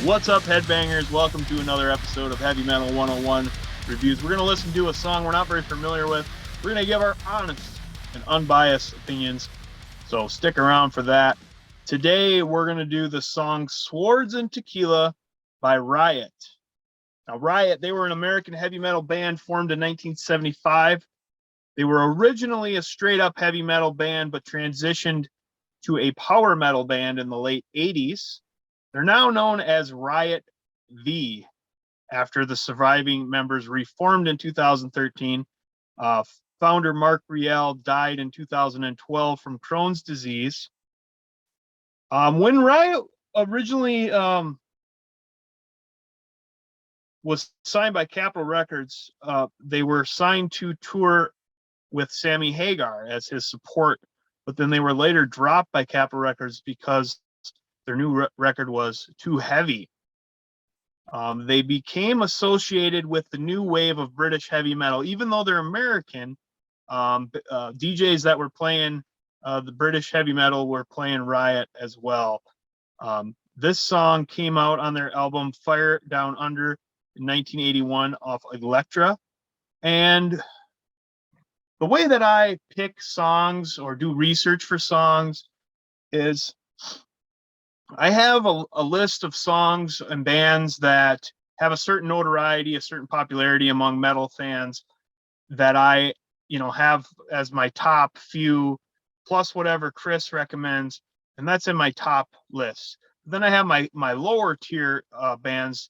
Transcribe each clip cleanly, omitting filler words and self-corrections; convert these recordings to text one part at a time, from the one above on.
What's up, headbangers? Welcome to another episode of Heavy Metal 101 Reviews. We're going to listen to a song we're not very familiar with. We're going to give our honest and unbiased opinions, so stick around for that. Today, we're going to do the song Swords and Tequila by Riot. Now, Riot, they were an American heavy metal band formed in 1975. They were originally a straight-up heavy metal band, but transitioned to a power metal band in the late 80s. They're now known as Riot V, after the surviving members reformed in 2013. Founder Mark Riel died in 2012 from Crohn's disease. When Riot originally was signed by Capitol Records, they were signed to tour with Sammy Hagar as his support, but then they were later dropped by Capitol Records because their new record was too heavy. They became associated with the new wave of British heavy metal. Even though they're American, DJs that were playing the British heavy metal were playing Riot as well. This song came out on their album Fire Down Under in 1981 off Elektra. And the way that I pick songs or do research for songs is I have a list of songs and bands that have a certain notoriety, a certain popularity among metal fans that I, have as my top few, plus whatever Chris recommends, and that's in my top list. Then I have my lower tier bands,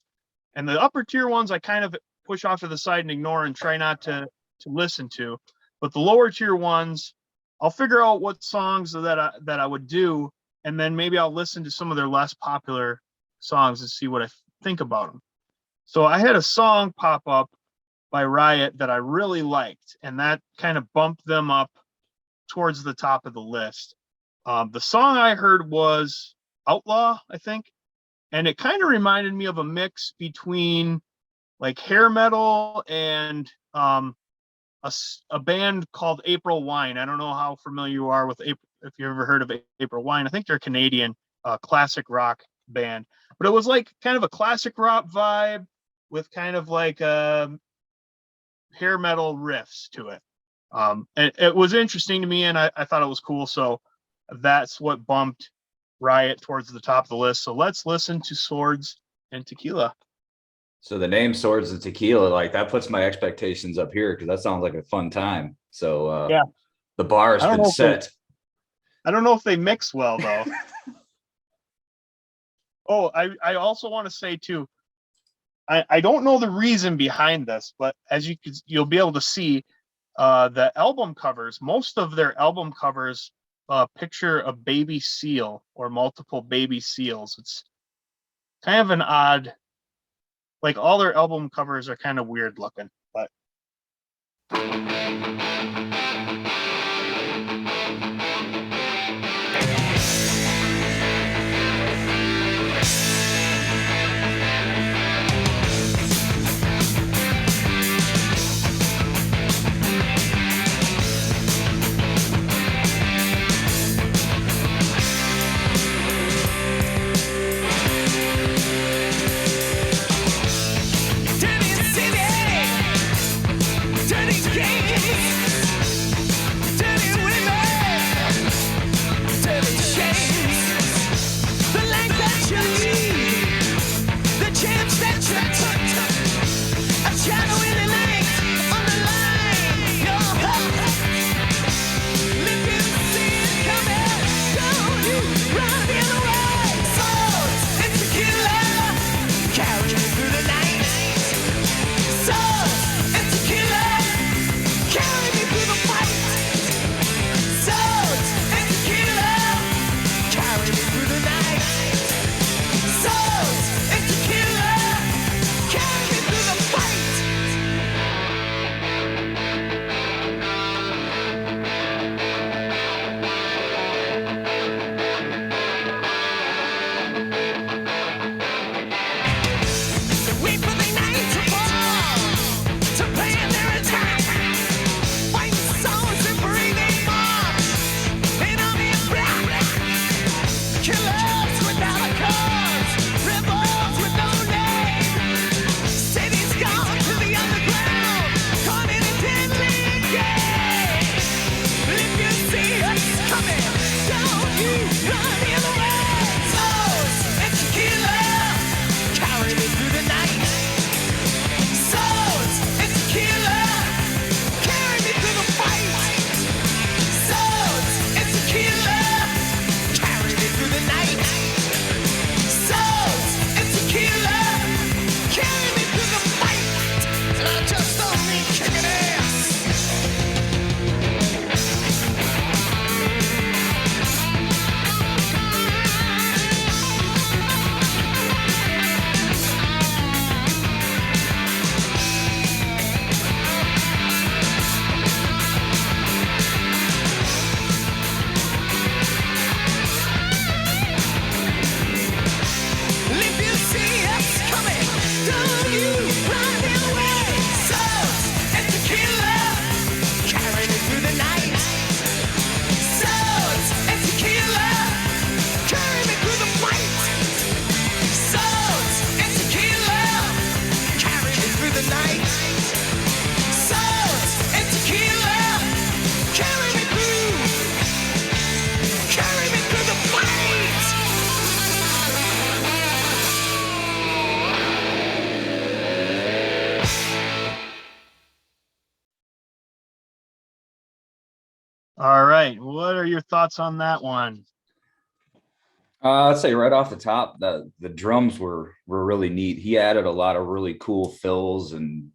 and the upper tier ones I kind of push off to the side and ignore and try not to listen to. But the lower tier ones, I'll figure out what songs that I would do, and then maybe I'll listen to some of their less popular songs and see what I think about them. So I had a song pop up by Riot that I really liked, and that kind of bumped them up towards the top of the list. The song I heard was Outlaw, I think, and it kind of reminded me of a mix between like hair metal and a band called April Wine. I don't know how familiar you are with April, if you ever heard of April Wine. I think they're a Canadian classic rock band, but it was like kind of a classic rock vibe with kind of like hair metal riffs to it. And it was interesting to me, and I thought it was cool. So that's what bumped Riot towards the top of the list. So let's listen to Swords and Tequila. So the name Swords and Tequila, like that puts my expectations up here because that sounds like a fun time. So yeah, the bar has been set. I don't know if they mix well though. Oh, I also want to say too, I don't know the reason behind this, but as you'll be able to see, the album covers, most of their album covers picture a baby seal or multiple baby seals. It's kind of an odd, like all their album covers are kind of weird looking, but All right. What are your thoughts on that one? I'd say right off the top, the drums were really neat. He added a lot of really cool fills and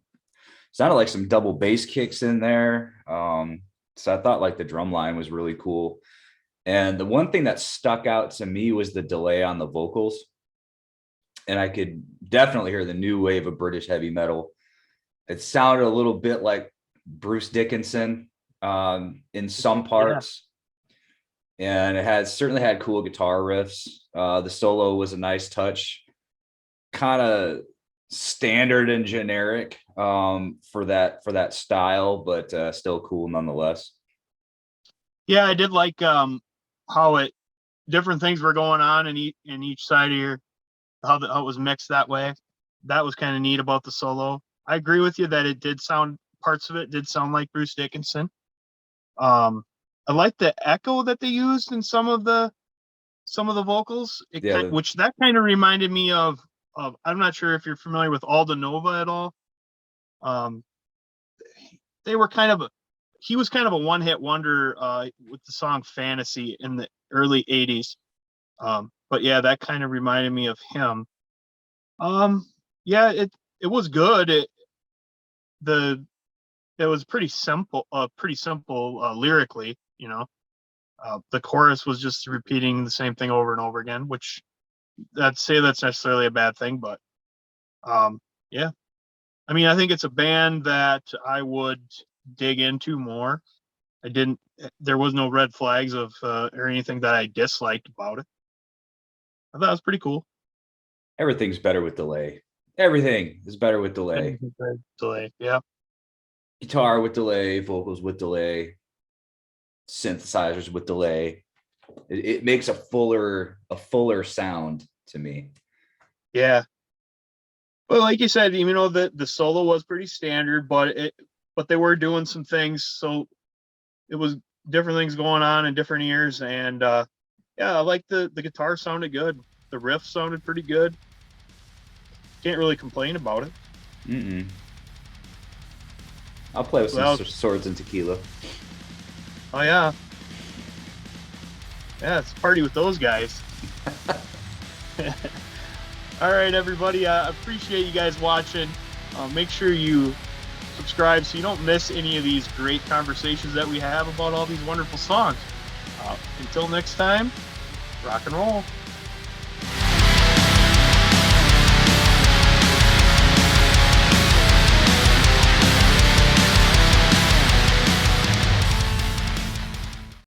sounded like some double bass kicks in there. So I thought like the drum line was really cool. And the one thing that stuck out to me was the delay on the vocals. And I could definitely hear the new wave of British heavy metal. It sounded a little bit like Bruce Dickinson in some Yeah. parts. And it had certainly had cool guitar riffs. The solo was a nice touch, kind of standard and generic for that style, but still cool nonetheless. Yeah, I did like how it different things were going on in each side of your how it was mixed that way. That was kind of neat about the solo. I agree with you that it did sound parts of it did sound like Bruce Dickinson. Um, I like the echo that they used in some of the vocals. Yeah, Which that kind of reminded me of I'm not sure if you're familiar with Alda Nova at all. Um, they were kind of he was kind of a one hit wonder with the song Fantasy in the early 80s. But yeah, that kind of reminded me of him. Um, yeah, it was good. The it was pretty simple lyrically, you know. The chorus was just repeating the same thing over and over again, which I'd say that's necessarily a bad thing, but yeah. I mean, I think it's a band that I would dig into more. I didn't. There was no red flags of or anything that I disliked about it. I thought it was pretty cool. everything's better with delay. Everything is better with delay. Delay, yeah, Guitar with delay, vocals with delay, synthesizers with delay. It makes a fuller sound to me. yeah. But like you said, you know, the solo was pretty standard, but they were doing some things, so it was different things going on in different ears, and yeah, I like the guitar sounded good. The riff sounded pretty good. Can't really complain about it. Mm-mm. I'll play with So some that was, swords and tequila. oh yeah, yeah, it's a party with those guys. All right, everybody. I appreciate you guys watching. Make sure you subscribe so you don't miss any of these great conversations that we have about all these wonderful songs. Until next time, rock and roll.